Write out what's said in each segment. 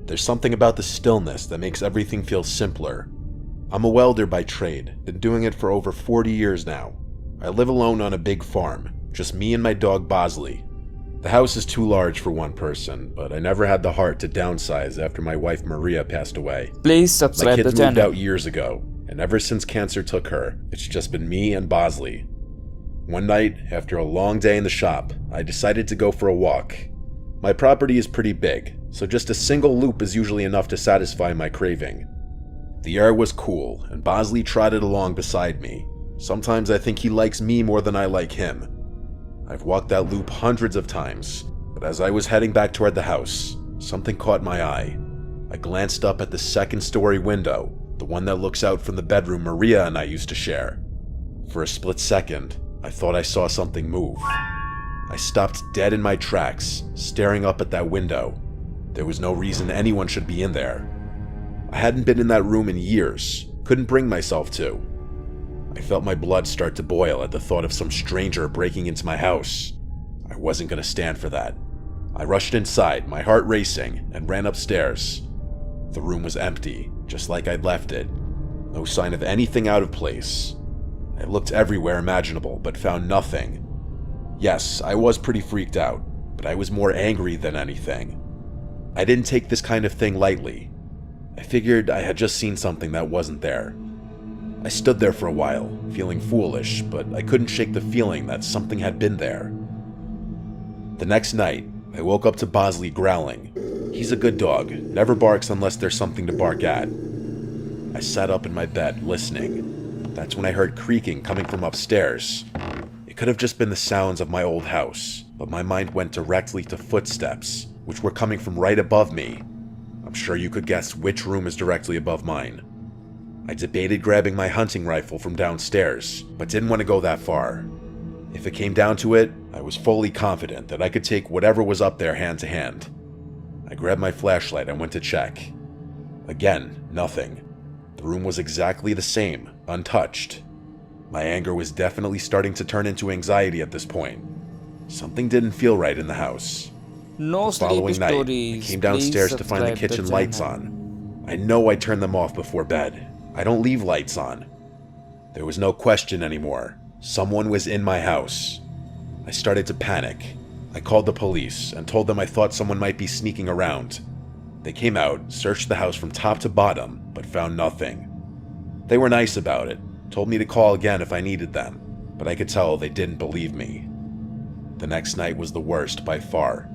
There's something about the stillness that makes everything feel simpler. I'm a welder by trade, been doing it for over 40 years now. I live alone on a big farm, just me and my dog Bosley. The house is too large for one person, but I never had the heart to downsize after my wife Maria passed away. Please My subscribe the kids moved channel. out years ago, and ever since cancer took her, it's just been me and Bosley. One night, after a long day in the shop, I decided to go for a walk. My property is pretty big, so just a single loop is usually enough to satisfy my craving. The air was cool, and Bosley trotted along beside me. Sometimes I think he likes me more than I like him. I've walked that loop hundreds of times, but as I was heading back toward the house, something caught my eye. I glanced up at the second-story window, the one that looks out from the bedroom Maria and I used to share. For a split second, I thought I saw something move. I stopped dead in my tracks, staring up at that window. There was no reason anyone should be in there. I hadn't been in that room in years, couldn't bring myself to. I felt my blood start to boil at the thought of some stranger breaking into my house. I wasn't going to stand for that. I rushed inside, my heart racing, and ran upstairs. The room was empty, just like I'd left it. No sign of anything out of place. I looked everywhere imaginable, but found nothing. Yes, I was pretty freaked out, but I was more angry than anything. I didn't take this kind of thing lightly. I figured I had just seen something that wasn't there. I stood there for a while, feeling foolish, but I couldn't shake the feeling that something had been there. The next night, I woke up to Bosley growling. He's a good dog, never barks unless there's something to bark at. I sat up in my bed, listening. That's when I heard creaking coming from upstairs. It could have just been the sounds of my old house, but my mind went directly to footsteps, which were coming from right above me. I'm sure you could guess which room is directly above mine. I debated grabbing my hunting rifle from downstairs, but didn't want to go that far. If it came down to it, I was fully confident that I could take whatever was up there hand to hand. I grabbed my flashlight and went to check. Again, nothing. The room was exactly the same, untouched. My anger was definitely starting to turn into anxiety at this point. Something didn't feel right in the house. No The sleep following night, I stories. came downstairs Please to find the subscribe kitchen the lights channel. on. I know I turned them off before bed. I don't leave lights on. There was no question anymore. Someone was in my house. I started to panic. I called the police and told them I thought someone might be sneaking around. They came out, searched the house from top to bottom, but found nothing. They were nice about it, told me to call again if I needed them, but I could tell they didn't believe me. The next night was the worst by far.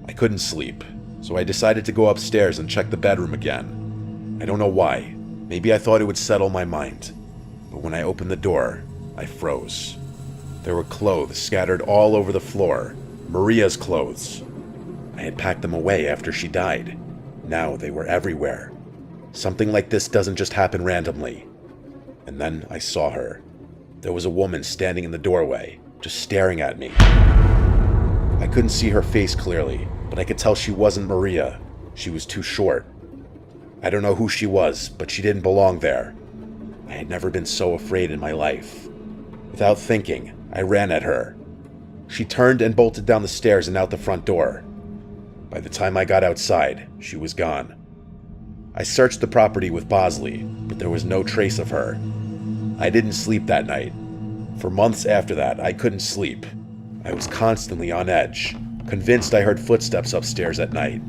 I couldn't sleep, so I decided to go upstairs and check the bedroom again. I don't know why. Maybe I thought it would settle my mind. But when I opened the door, I froze. There were clothes scattered all over the floor. Maria's clothes. I had packed them away after she died. Now they were everywhere. Something like this doesn't just happen randomly. And then I saw her. There was a woman standing in the doorway, just staring at me. I couldn't see her face clearly, but I could tell she wasn't Maria. She was too short. I don't know who she was, but she didn't belong there. I had never been so afraid in my life. Without thinking, I ran at her. She turned and bolted down the stairs and out the front door. By the time I got outside, she was gone. I searched the property with Bosley, but there was no trace of her. I didn't sleep that night. For months after that, I couldn't sleep. I was constantly on edge, convinced I heard footsteps upstairs at night.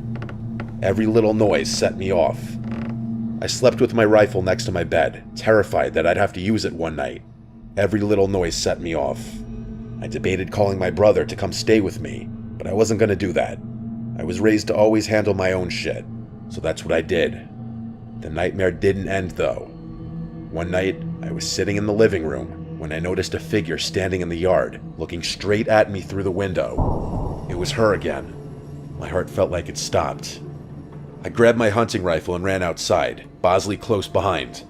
Every little noise set me off. I slept with my rifle next to my bed, terrified that I'd have to use it one night. Every little noise set me off. I debated calling my brother to come stay with me, but I wasn't going to do that. I was raised to always handle my own shit, so that's what I did. The nightmare didn't end though. One night, I was sitting in the living room when I noticed a figure standing in the yard, looking straight at me through the window. It was her again. My heart felt like it stopped. I grabbed my hunting rifle and ran outside, Bosley close behind.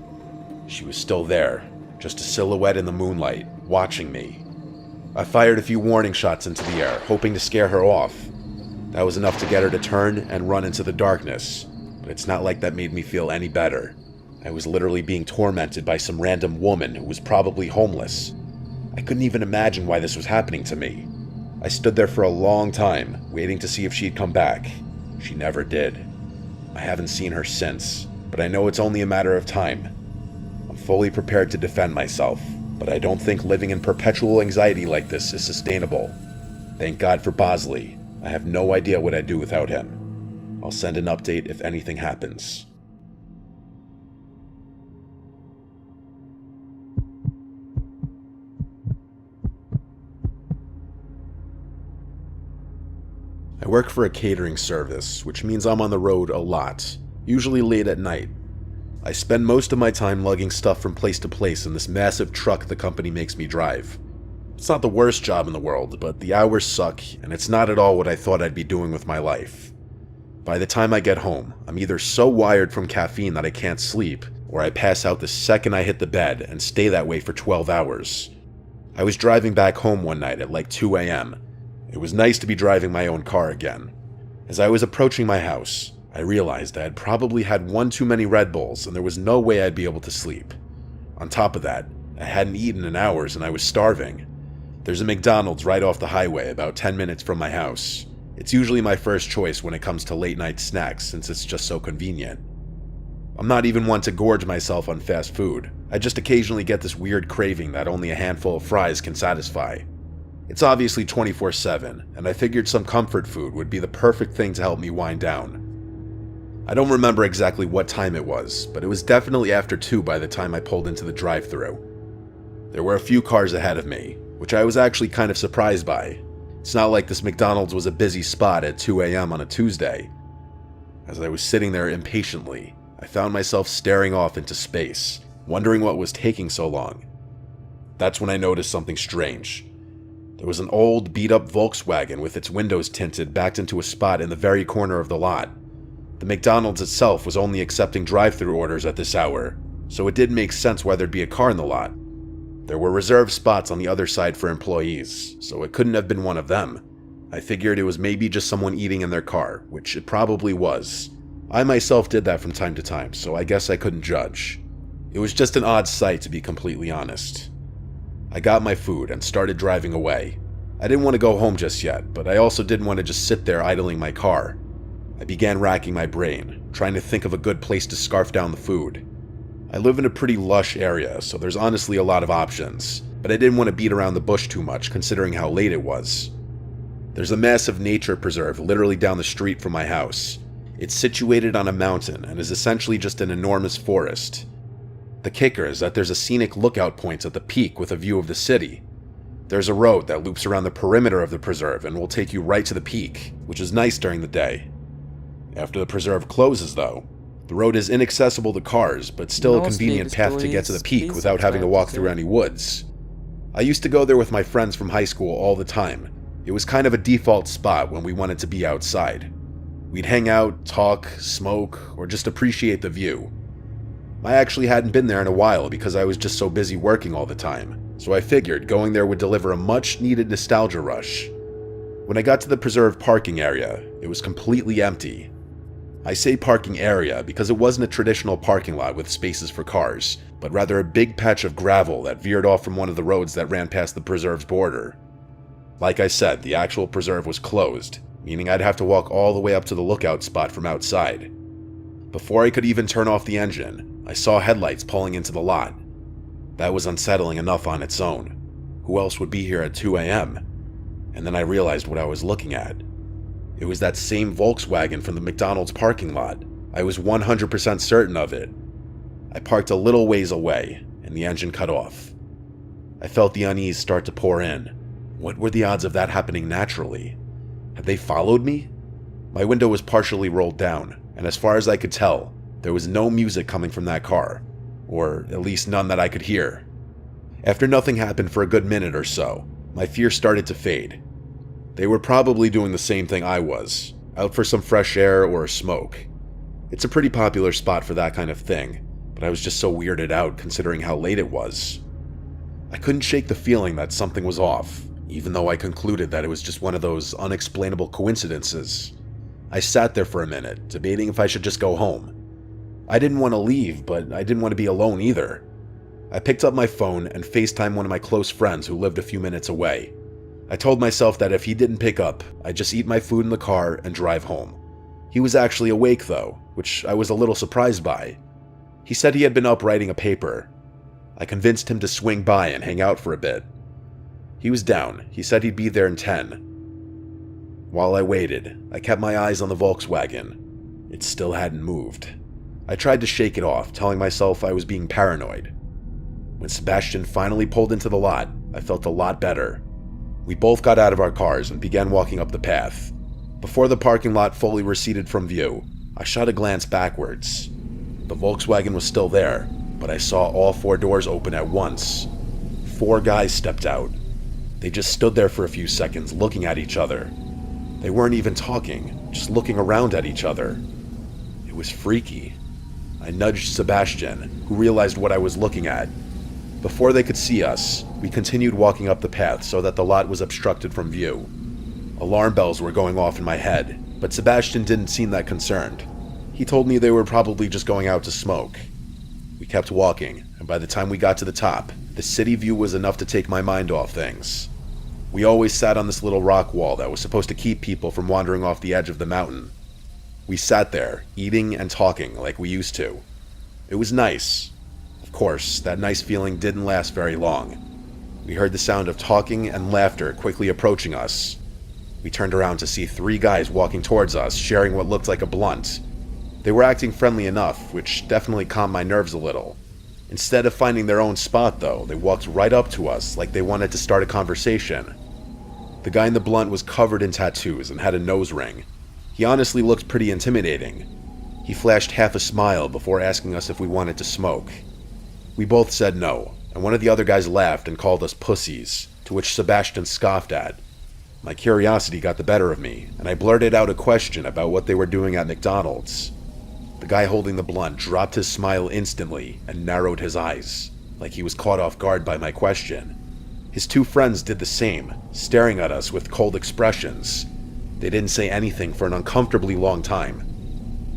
She was still there, just a silhouette in the moonlight, watching me. I fired a few warning shots into the air, hoping to scare her off. That was enough to get her to turn and run into the darkness, but it's not like that made me feel any better. I was literally being tormented by some random woman who was probably homeless. I couldn't even imagine why this was happening to me. I stood there for a long time, waiting to see if she'd come back. She never did. I haven't seen her since, but I know it's only a matter of time. I'm fully prepared to defend myself, but I don't think living in perpetual anxiety like this is sustainable. Thank God for Bosley. I have no idea what I'd do without him. I'll send an update if anything happens. I work for a catering service, which means I'm on the road a lot, usually late at night. I spend most of my time lugging stuff from place to place in this massive truck the company makes me drive. It's not the worst job in the world, but the hours suck, and it's not at all what I thought I'd be doing with my life. By the time I get home, I'm either so wired from caffeine that I can't sleep, or I pass out the second I hit the bed and stay that way for 12 hours. I was driving back home one night at like 2 a.m. It was nice to be driving my own car again. As I was approaching my house, I realized I had probably had one too many Red Bulls and there was no way I'd be able to sleep. On top of that, I hadn't eaten in hours and I was starving. There's a McDonald's right off the highway about 10 minutes from my house. It's usually my first choice when it comes to late night snacks since it's just so convenient. I'm not even one to gorge myself on fast food. I just occasionally get this weird craving that only a handful of fries can satisfy. It's obviously 24/7, and I figured some comfort food would be the perfect thing to help me wind down. I don't remember exactly what time it was, but it was definitely after 2 by the time I pulled into the drive-thru. There were a few cars ahead of me, which I was actually kind of surprised by. It's not like this McDonald's was a busy spot at 2 a.m. on a Tuesday. As I was sitting there impatiently, I found myself staring off into space, wondering what was taking so long. That's when I noticed something strange. There was an old, beat-up Volkswagen with its windows tinted backed into a spot in the very corner of the lot. The McDonald's itself was only accepting drive-thru orders at this hour, so it did make sense why there'd be a car in the lot. There were reserved spots on the other side for employees, so it couldn't have been one of them. I figured it was maybe just someone eating in their car, which it probably was. I myself did that from time to time, so I guess I couldn't judge. It was just an odd sight, to be completely honest. I got my food and started driving away. I didn't want to go home just yet, but I also didn't want to just sit there idling my car. I began racking my brain, trying to think of a good place to scarf down the food. I live in a pretty lush area, so there's honestly a lot of options, but I didn't want to beat around the bush too much considering how late it was. There's a massive nature preserve literally down the street from my house. It's situated on a mountain and is essentially just an enormous forest. The kicker is that there's a scenic lookout point at the peak with a view of the city. There's a road that loops around the perimeter of the preserve and will take you right to the peak, which is nice during the day. After the preserve closes, though, the road is inaccessible to cars, but still a convenient path to get to the peak without having to walk through any woods. I used to go there with my friends from high school all the time. It was kind of a default spot when we wanted to be outside. We'd hang out, talk, smoke, or just appreciate the view. I actually hadn't been there in a while because I was just so busy working all the time, so I figured going there would deliver a much-needed nostalgia rush. When I got to the preserve parking area, it was completely empty. I say parking area because it wasn't a traditional parking lot with spaces for cars, but rather a big patch of gravel that veered off from one of the roads that ran past the preserve's border. Like I said, the actual preserve was closed, meaning I'd have to walk all the way up to the lookout spot from outside. Before I could even turn off the engine, I saw headlights pulling into the lot. That was unsettling enough on its own. Who else would be here at 2 a.m.? And then I realized what I was looking at. It was that same Volkswagen from the McDonald's parking lot. I was 100% certain of it. I parked a little ways away, and the engine cut off. I felt the unease start to pour in. What were the odds of that happening naturally? Had they followed me? My window was partially rolled down, and as far as I could tell, there was no music coming from that car, or at least none that I could hear. After nothing happened for a good minute or so, my fear started to fade. They were probably doing the same thing I was, out for some fresh air or a smoke. It's a pretty popular spot for that kind of thing, but I was just so weirded out considering how late it was. I couldn't shake the feeling that something was off, even though I concluded that it was just one of those unexplainable coincidences. I sat there for a minute, debating if I should just go home. I didn't want to leave, but I didn't want to be alone either. I picked up my phone and FaceTimed one of my close friends who lived a few minutes away. I told myself that if he didn't pick up, I'd just eat my food in the car and drive home. He was actually awake though, which I was a little surprised by. He said he had been up writing a paper. I convinced him to swing by and hang out for a bit. He was down. He said he'd be there in 10. While I waited, I kept my eyes on the Volkswagen. It still hadn't moved. I tried to shake it off, telling myself I was being paranoid. When Sebastian finally pulled into the lot, I felt a lot better. We both got out of our cars and began walking up the path. Before the parking lot fully receded from view, I shot a glance backwards. The Volkswagen was still there, but I saw all 4 doors open at once. 4 guys stepped out. They just stood there for a few seconds, looking at each other. They weren't even talking, just looking around at each other. It was freaky. I nudged Sebastian, who realized what I was looking at. Before they could see us, we continued walking up the path so that the lot was obstructed from view. Alarm bells were going off in my head, but Sebastian didn't seem that concerned. He told me they were probably just going out to smoke. We kept walking, and by the time we got to the top, the city view was enough to take my mind off things. We always sat on this little rock wall that was supposed to keep people from wandering off the edge of the mountain. We sat there, eating and talking like we used to. It was nice. Of course, that nice feeling didn't last very long. We heard the sound of talking and laughter quickly approaching us. We turned around to see 3 guys walking towards us, sharing what looked like a blunt. They were acting friendly enough, which definitely calmed my nerves a little. Instead of finding their own spot, though, they walked right up to us like they wanted to start a conversation. The guy in the blunt was covered in tattoos and had a nose ring. He honestly looked pretty intimidating. He flashed half a smile before asking us if we wanted to smoke. We both said no, and one of the other guys laughed and called us pussies, to which Sebastian scoffed at. My curiosity got the better of me, and I blurted out a question about what they were doing at McDonald's. The guy holding the blunt dropped his smile instantly and narrowed his eyes, like he was caught off guard by my question. His 2 friends did the same, staring at us with cold expressions. They didn't say anything for an uncomfortably long time.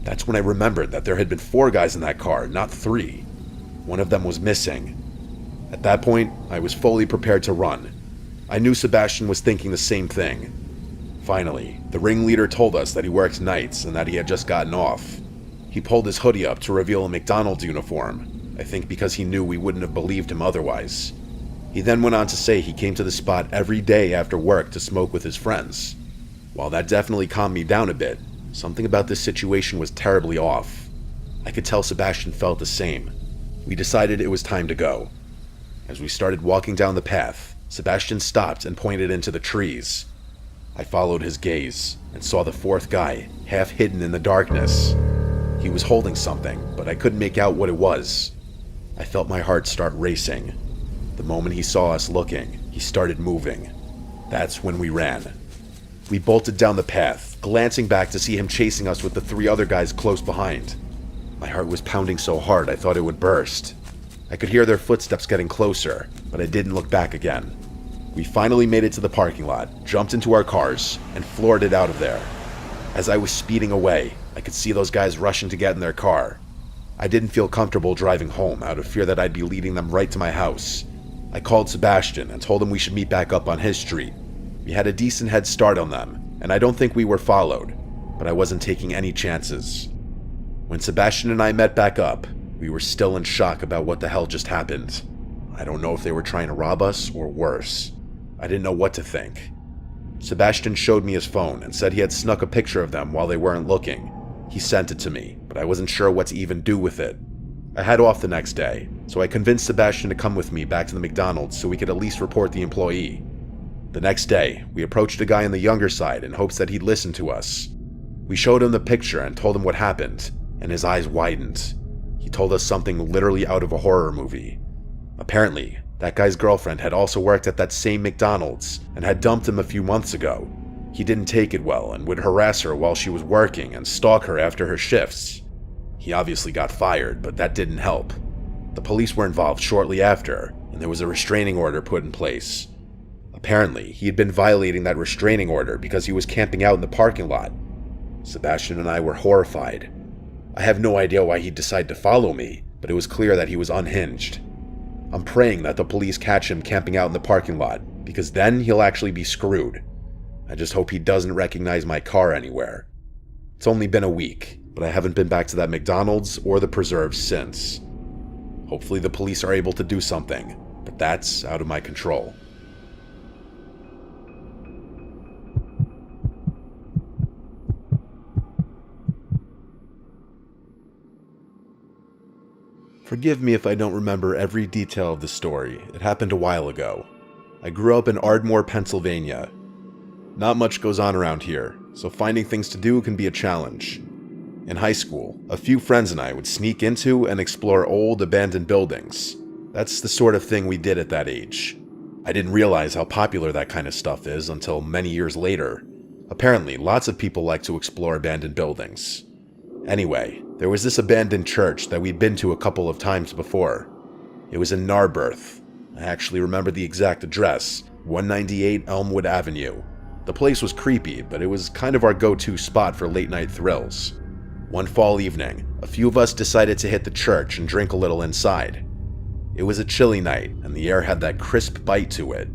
That's when I remembered that there had been 4 guys in that car, not 3. One of them was missing. At that point, I was fully prepared to run. I knew Sebastian was thinking the same thing. Finally, the ringleader told us that he worked nights and that he had just gotten off. He pulled his hoodie up to reveal a McDonald's uniform, I think because he knew we wouldn't have believed him otherwise. He then went on to say he came to the spot every day after work to smoke with his friends. While that definitely calmed me down a bit, something about this situation was terribly off. I could tell Sebastian felt the same. We decided it was time to go. As we started walking down the path, Sebastian stopped and pointed into the trees. I followed his gaze and saw the 4th guy, half hidden in the darkness. He was holding something, but I couldn't make out what it was. I felt my heart start racing. The moment he saw us looking, he started moving. That's when we ran. We bolted down the path, glancing back to see him chasing us with the 3 other guys close behind. My heart was pounding so hard I thought it would burst. I could hear their footsteps getting closer, but I didn't look back again. We finally made it to the parking lot, jumped into our cars, and floored it out of there. As I was speeding away, I could see those guys rushing to get in their car. I didn't feel comfortable driving home out of fear that I'd be leading them right to my house. I called Sebastian and told him we should meet back up on his street. We had a decent head start on them, and I don't think we were followed, but I wasn't taking any chances. When Sebastian and I met back up, we were still in shock about what the hell just happened. I don't know if they were trying to rob us or worse. I didn't know what to think. Sebastian showed me his phone and said he had snuck a picture of them while they weren't looking. He sent it to me, but I wasn't sure what to even do with it. I had off the next day, so I convinced Sebastian to come with me back to the McDonald's so we could at least report the employee. The next day, we approached a guy on the younger side in hopes that he'd listen to us. We showed him the picture and told him what happened, and his eyes widened. He told us something literally out of a horror movie. Apparently, that guy's girlfriend had also worked at that same McDonald's and had dumped him a few months ago. He didn't take it well and would harass her while she was working and stalk her after her shifts. He obviously got fired, but that didn't help. The police were involved shortly after, and there was a restraining order put in place. Apparently, he had been violating that restraining order because he was camping out in the parking lot. Sebastian and I were horrified. I have no idea why he'd decide to follow me, but it was clear that he was unhinged. I'm praying that the police catch him camping out in the parking lot, because then he'll actually be screwed. I just hope he doesn't recognize my car anywhere. It's only been a week, but I haven't been back to that McDonald's or the preserves since. Hopefully the police are able to do something, but that's out of my control. Forgive me if I don't remember every detail of the story. It happened a while ago. I grew up in Ardmore, Pennsylvania. Not much goes on around here, so finding things to do can be a challenge. In high school, a few friends and I would sneak into and explore old, abandoned buildings. That's the sort of thing we did at that age. I didn't realize how popular that kind of stuff is until many years later. Apparently, lots of people like to explore abandoned buildings. Anyway, there was this abandoned church that we'd been to a couple of times before. It was in Narberth. I actually remember the exact address, 198 Elmwood Avenue. The place was creepy, but it was kind of our go-to spot for late-night thrills. One fall evening, a few of us decided to hit the church and drink a little inside. It was a chilly night, and the air had that crisp bite to it.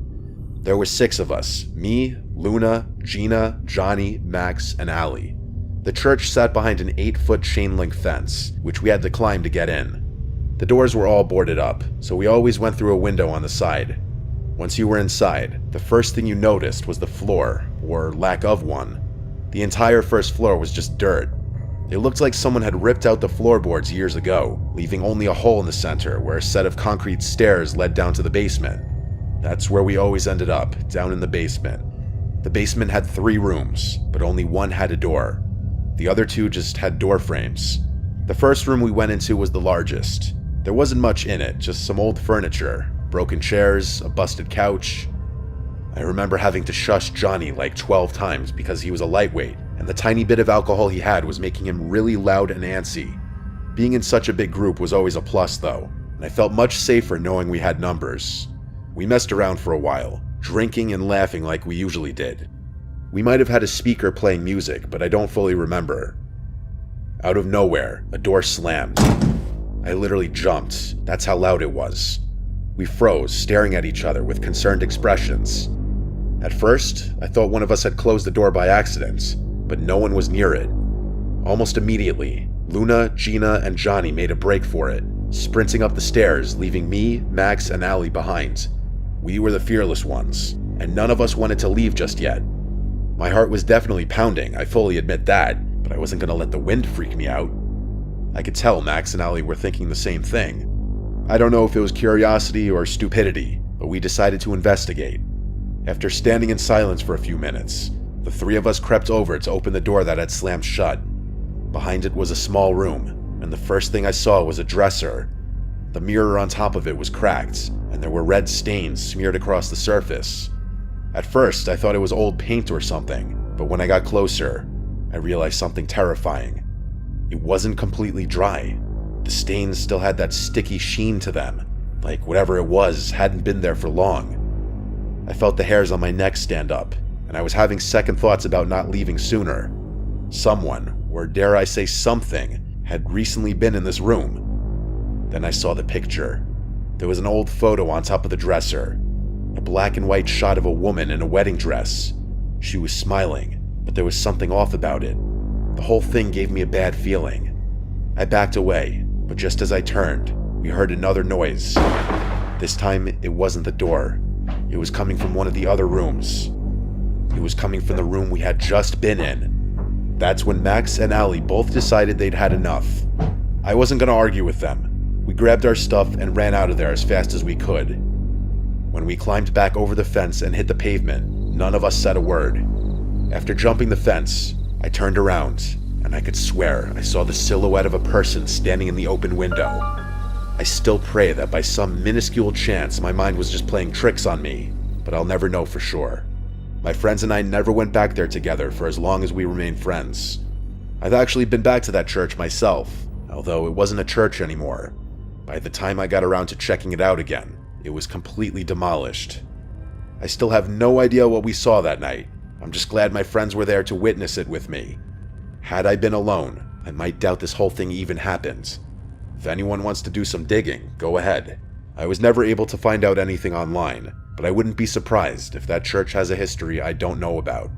There were 6 of us, me, Luna, Gina, Johnny, Max, and Allie. The church sat behind an 8-foot chain-link fence, which we had to climb to get in. The doors were all boarded up, so we always went through a window on the side. Once you were inside, the first thing you noticed was the floor, or lack of one. The entire first floor was just dirt. It looked like someone had ripped out the floorboards years ago, leaving only a hole in the center where a set of concrete stairs led down to the basement. That's where we always ended up, down in the basement. The basement had 3 rooms, but only one had a door. The other 2 just had door frames. The first room we went into was the largest. There wasn't much in it, just some old furniture, broken chairs, a busted couch. I remember having to shush Johnny like 12 times because he was a lightweight, and the tiny bit of alcohol he had was making him really loud and antsy. Being in such a big group was always a plus though, and I felt much safer knowing we had numbers. We messed around for a while, drinking and laughing like we usually did. We might have had a speaker playing music, but I don't fully remember. Out of nowhere, a door slammed. I literally jumped. That's how loud it was. We froze, staring at each other with concerned expressions. At first, I thought one of us had closed the door by accident, but no one was near it. Almost immediately, Luna, Gina, and Johnny made a break for it, sprinting up the stairs, leaving me, Max, and Allie behind. We were the fearless ones, and none of us wanted to leave just yet. My heart was definitely pounding, I fully admit that, but I wasn't going to let the wind freak me out. I could tell Max and Allie were thinking the same thing. I don't know if it was curiosity or stupidity, but we decided to investigate. After standing in silence for a few minutes, the 3 of us crept over to open the door that had slammed shut. Behind it was a small room, and the first thing I saw was a dresser. The mirror on top of it was cracked, and there were red stains smeared across the surface. At first, I thought it was old paint or something, but when I got closer, I realized something terrifying. It wasn't completely dry. The stains still had that sticky sheen to them, like whatever it was hadn't been there for long. I felt the hairs on my neck stand up, and I was having second thoughts about not leaving sooner. Someone, or dare I say something, had recently been in this room. Then I saw the picture. There was an old photo on top of the dresser. A black and white shot of a woman in a wedding dress. She was smiling, but there was something off about it. The whole thing gave me a bad feeling. I backed away, but just as I turned, we heard another noise. This time, it wasn't the door. It was coming from one of the other rooms. It was coming from the room we had just been in. That's when Max and Allie both decided they'd had enough. I wasn't going to argue with them. We grabbed our stuff and ran out of there as fast as we could. When we climbed back over the fence and hit the pavement, none of us said a word. After jumping the fence, I turned around, and I could swear I saw the silhouette of a person standing in the open window. I still pray that by some minuscule chance my mind was just playing tricks on me, but I'll never know for sure. My friends and I never went back there together for as long as we remained friends. I've actually been back to that church myself, although it wasn't a church anymore. By the time I got around to checking it out again, it was completely demolished. I still have no idea what we saw that night. I'm just glad my friends were there to witness it with me. Had I been alone, I might doubt this whole thing even happened. If anyone wants to do some digging, go ahead. I was never able to find out anything online, but I wouldn't be surprised if that church has a history I don't know about.